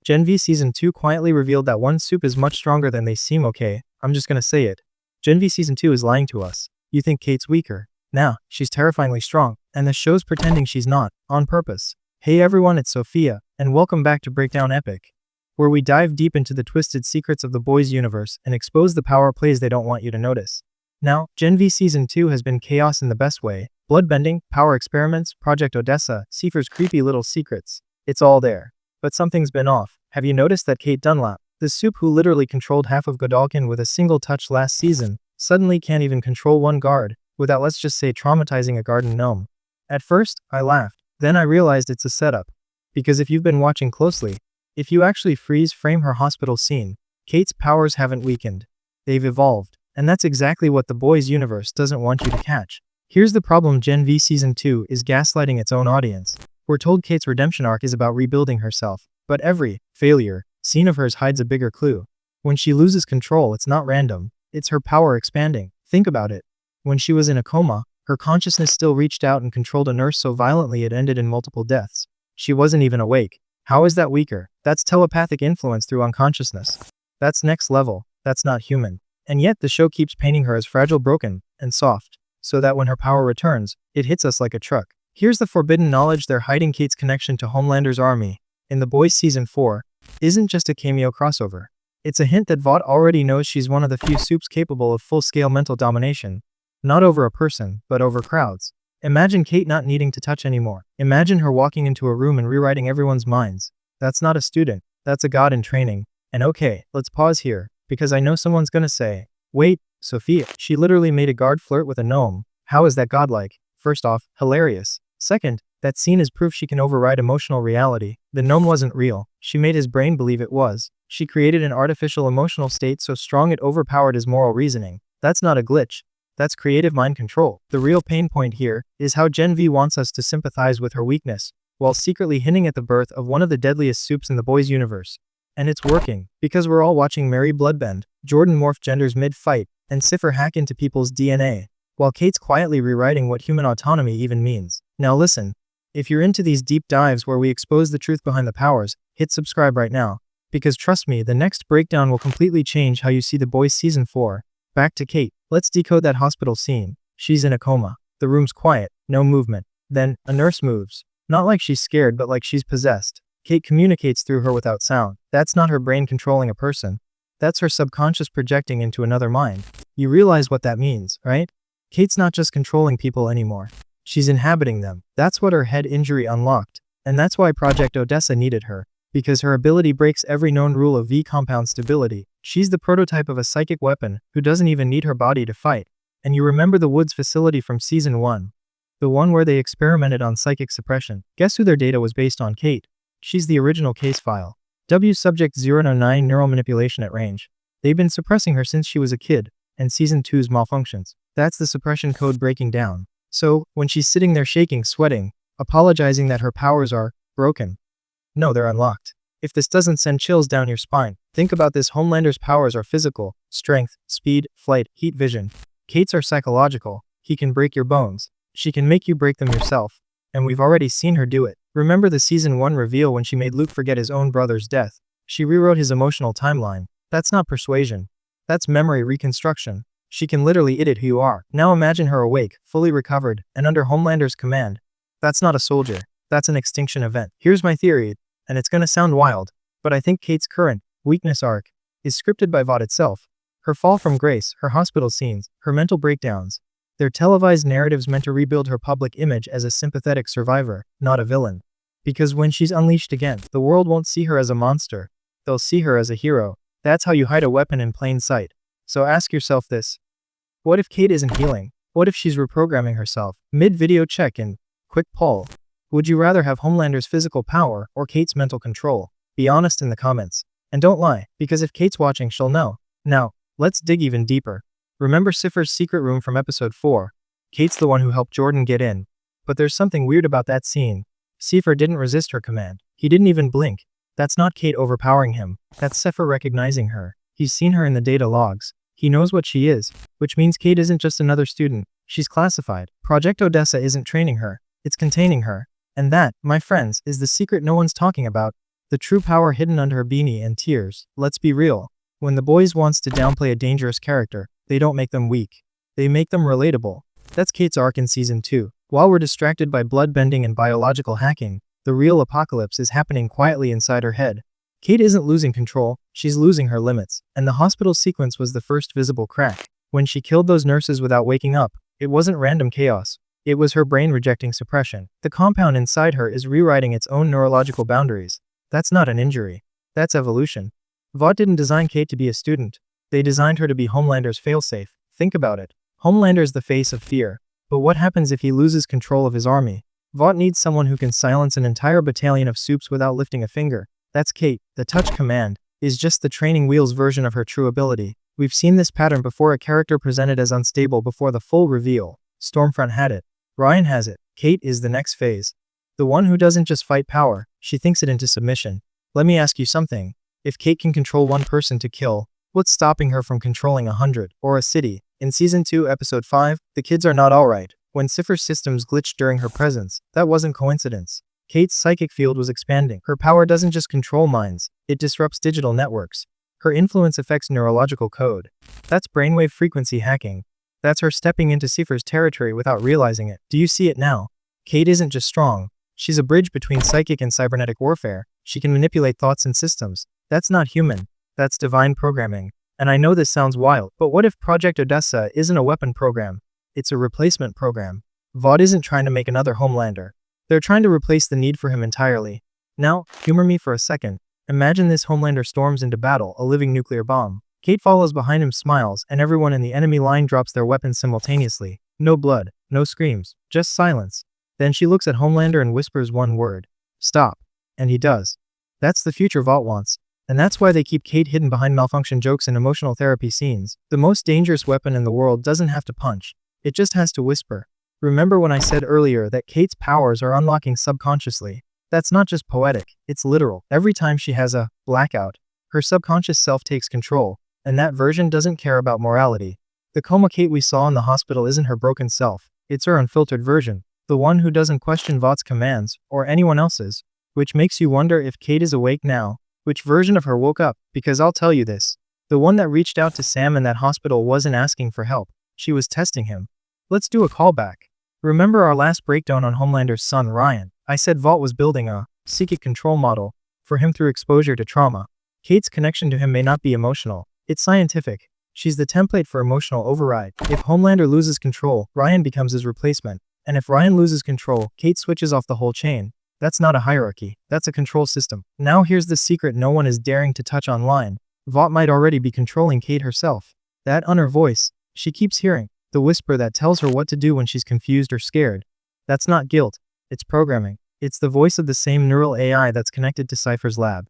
Gen V Season 2 quietly revealed that one soup is much stronger than they seem. Okay, I'm just gonna say it. Gen V Season 2 is lying to us. You think Kate's weaker. Nah, she's terrifyingly strong, and the show's pretending she's not, on purpose. Hey everyone, it's Sophia, and welcome back to Breakdown Epic, where we dive deep into the twisted secrets of the boys' universe and expose the power plays they don't want you to notice. Now, Gen V Season 2 has been chaos in the best way. Bloodbending, power experiments, Project Odessa, Seifer's creepy little secrets. It's all there. But something's been off. Have you noticed that Kate Dunlap, the soup who literally controlled half of Godolkin with a single touch last season, suddenly can't even control one guard, without let's just say traumatizing a garden gnome? At first, I laughed. Then I realized it's a setup. Because if you've been watching closely, if you actually freeze frame her hospital scene, Kate's powers haven't weakened. They've evolved. And that's exactly what the boys' universe doesn't want you to catch. Here's the problem: Gen V Season 2 is gaslighting its own audience. We're told Kate's redemption arc is about rebuilding herself, but every failure scene of hers hides a bigger clue. When she loses control, it's not random. It's her power expanding. Think about it. When she was in a coma, her consciousness still reached out and controlled a nurse so violently it ended in multiple deaths. She wasn't even awake. How is that weaker? That's telepathic influence through unconsciousness. That's next level. That's not human. And yet the show keeps painting her as fragile, broken, and soft, so that when her power returns, it hits us like a truck. Here's the forbidden knowledge they're hiding: Kate's connection to Homelander's army in The Boys Season 4 isn't just a cameo crossover. It's a hint that Vought already knows she's one of the few soups capable of full-scale mental domination, not over a person, but over crowds. Imagine Kate not needing to touch anymore. Imagine her walking into a room and rewriting everyone's minds. That's not a student, that's a god in training. And okay, let's pause here, because I know someone's gonna say, wait, Sophia, she literally made a guard flirt with a gnome. How is that godlike? First off, hilarious. Second, that scene is proof she can override emotional reality. The gnome wasn't real. She made his brain believe it was. She created an artificial emotional state so strong it overpowered his moral reasoning. That's not a glitch. That's creative mind control. The real pain point here is how Gen V wants us to sympathize with her weakness, while secretly hinting at the birth of one of the deadliest soups in the boys' universe. And it's working, because we're all watching Mary bloodbend, Jordan morph genders mid-fight, and Seifer hack into people's DNA, while Kate's quietly rewriting what human autonomy even means. Now listen, if you're into these deep dives where we expose the truth behind the powers, hit subscribe right now, because trust me, the next breakdown will completely change how you see The Boys Season 4. Back to Kate. Let's decode that hospital scene. She's in a coma. The room's quiet, no movement. Then, a nurse moves. Not like she's scared, but like she's possessed. Kate communicates through her without sound. That's not her brain controlling a person. That's her subconscious projecting into another mind. You realize what that means, right? Kate's not just controlling people anymore. She's inhabiting them. That's what her head injury unlocked. And that's why Project Odessa needed her. Because her ability breaks every known rule of V compound stability. She's the prototype of a psychic weapon who doesn't even need her body to fight. And you remember the Woods facility from Season 1? The one where they experimented on psychic suppression. Guess who their data was based on? Kate. She's the original case file. W subject 009 neural manipulation at range. They've been suppressing her since she was a kid, and Season 2's malfunctions. That's the suppression code breaking down. So, when she's sitting there shaking, sweating, apologizing that her powers are broken. No, they're unlocked. If this doesn't send chills down your spine, think about this: Homelander's powers are physical, strength, speed, flight, heat vision. Kate's are psychological. He can break your bones. She can make you break them yourself. And we've already seen her do it. Remember the Season 1 reveal when she made Luke forget his own brother's death? She rewrote his emotional timeline. That's not persuasion. That's memory reconstruction. She can literally edit who you are. Now imagine her awake, fully recovered, and under Homelander's command. That's not a soldier. That's an extinction event. Here's my theory, and it's gonna sound wild, but I think Kate's current weakness arc is scripted by Vought itself. Her fall from grace, her hospital scenes, her mental breakdowns. They're televised narratives meant to rebuild her public image as a sympathetic survivor, not a villain. Because when she's unleashed again, the world won't see her as a monster. They'll see her as a hero. That's how you hide a weapon in plain sight. So ask yourself this. What if Kate isn't healing? What if she's reprogramming herself? Mid-video check-in. Quick poll. Would you rather have Homelander's physical power or Kate's mental control? Be honest in the comments. And don't lie, because if Kate's watching, she'll know. Now, let's dig even deeper. Remember Seifer's secret room from episode 4? Kate's the one who helped Jordan get in. But there's something weird about that scene. Seifer didn't resist her command. He didn't even blink. That's not Kate overpowering him. That's Seifer recognizing her. He's seen her in the data logs. He knows what she is, which means Kate isn't just another student. She's classified. Project Odessa isn't training her. It's containing her. And that, my friends, is the secret no one's talking about. The true power hidden under her beanie and tears. Let's be real. When the boys wants to downplay a dangerous character, they don't make them weak. They make them relatable. That's Kate's arc in season 2. While we're distracted by bloodbending and biological hacking, the real apocalypse is happening quietly inside her head. Kate isn't losing control, she's losing her limits, and the hospital sequence was the first visible crack. When she killed those nurses without waking up, it wasn't random chaos. It was her brain rejecting suppression. The compound inside her is rewriting its own neurological boundaries. That's not an injury. That's evolution. Vought didn't design Kate to be a student. They designed her to be Homelander's failsafe. Think about it. Homelander's the face of fear. But what happens if he loses control of his army? Vought needs someone who can silence an entire battalion of supes without lifting a finger. That's Kate. The touch command is just the training wheels version of her true ability. We've seen this pattern before, a character presented as unstable before the full reveal. Stormfront had it. Ryan has it. Kate is the next phase. The one who doesn't just fight power, she thinks it into submission. Let me ask you something. If Kate can control one person to kill, what's stopping her from controlling 100, or a city? In Season 2, Episode 5, the kids are not alright. When Cypher's systems glitched during her presence, that wasn't coincidence. Kate's psychic field was expanding. Her power doesn't just control minds, it disrupts digital networks. Her influence affects neurological code. That's brainwave frequency hacking. That's her stepping into Cypher's territory without realizing it. Do you see it now? Kate isn't just strong. She's a bridge between psychic and cybernetic warfare. She can manipulate thoughts and systems. That's not human. That's divine programming. And I know this sounds wild, but what if Project Odessa isn't a weapon program? It's a replacement program. Vought isn't trying to make another Homelander. They're trying to replace the need for him entirely. Now, humor me for a second. Imagine this Homelander storms into battle, a living nuclear bomb. Kate follows behind him, smiles, and everyone in the enemy line drops their weapons simultaneously. No blood, no screams, just silence. Then she looks at Homelander and whispers one word. Stop. And he does. That's the future Vought wants. And that's why they keep Kate hidden behind malfunction jokes and emotional therapy scenes. The most dangerous weapon in the world doesn't have to punch. It just has to whisper. Remember when I said earlier that Kate's powers are unlocking subconsciously? That's not just poetic, it's literal. Every time she has a blackout, her subconscious self takes control, and that version doesn't care about morality. The coma Kate we saw in the hospital isn't her broken self, it's her unfiltered version, the one who doesn't question Vought's commands, or anyone else's. Which makes you wonder if Kate is awake now. Which version of her woke up? Because I'll tell you this. The one that reached out to Sam in that hospital wasn't asking for help, she was testing him. Let's do a callback. Remember our last breakdown on Homelander's son Ryan? I said Vought was building a psychic control model for him through exposure to trauma. Kate's connection to him may not be emotional, it's scientific. She's the template for emotional override. If Homelander loses control, Ryan becomes his replacement. And if Ryan loses control, Kate switches off the whole chain. That's not a hierarchy, that's a control system. Now here's the secret no one is daring to touch online. Vought might already be controlling Kate herself. That inner voice she keeps hearing, the whisper that tells her what to do when she's confused or scared. That's not guilt, it's programming. It's the voice of the same neural AI that's connected to Cypher's lab.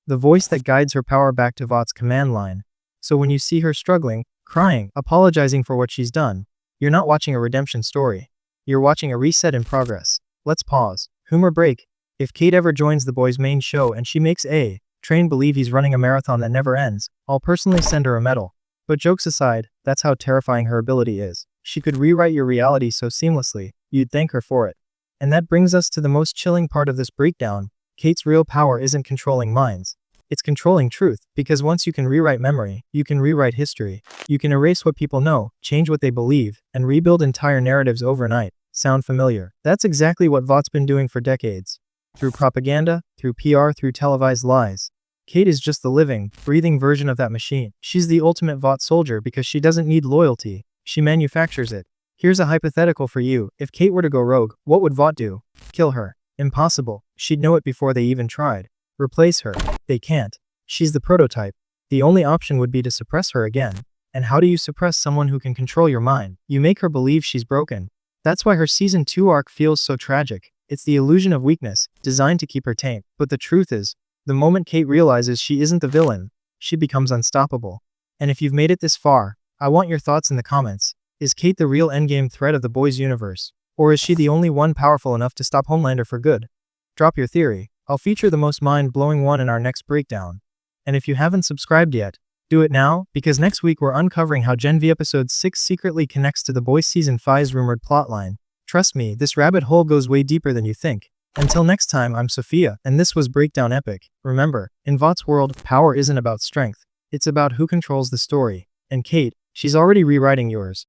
The voice that guides her power back to Vought's command line. So when you see her struggling, crying, apologizing for what she's done, you're not watching a redemption story. You're watching a reset in progress. Let's pause. Humor break. If Kate ever joins the boys' main show and she makes a train believe he's running a marathon that never ends, I'll personally send her a medal. But jokes aside, that's how terrifying her ability is. She could rewrite your reality so seamlessly, you'd thank her for it. And that brings us to the most chilling part of this breakdown. Kate's real power isn't controlling minds. It's controlling truth, because once you can rewrite memory, you can rewrite history. You can erase what people know, change what they believe, and rebuild entire narratives overnight. Sound familiar? That's exactly what Vought's been doing for decades. Through propaganda, through PR, through televised lies. Kate is just the living, breathing version of that machine. She's the ultimate Vought soldier because she doesn't need loyalty. She manufactures it. Here's a hypothetical for you. If Kate were to go rogue, what would Vought do? Kill her. Impossible. She'd know it before they even tried. Replace her. They can't. She's the prototype. The only option would be to suppress her again. And how do you suppress someone who can control your mind? You make her believe she's broken. That's why her Season 2 arc feels so tragic. It's the illusion of weakness, designed to keep her tame. But the truth is, the moment Kate realizes she isn't the villain, she becomes unstoppable. And if you've made it this far, I want your thoughts in the comments. Is Kate the real endgame threat of the boys' universe? Or is she the only one powerful enough to stop Homelander for good? Drop your theory. I'll feature the most mind-blowing one in our next breakdown. And if you haven't subscribed yet, do it now, because next week we're uncovering how Gen V Episode 6 secretly connects to the boys' Season 5's rumored plotline. Trust me, this rabbit hole goes way deeper than you think. Until next time, I'm Sophia, and this was Breakdown Epic. Remember, in Vought's world, power isn't about strength. It's about who controls the story. And Kate, she's already rewriting yours.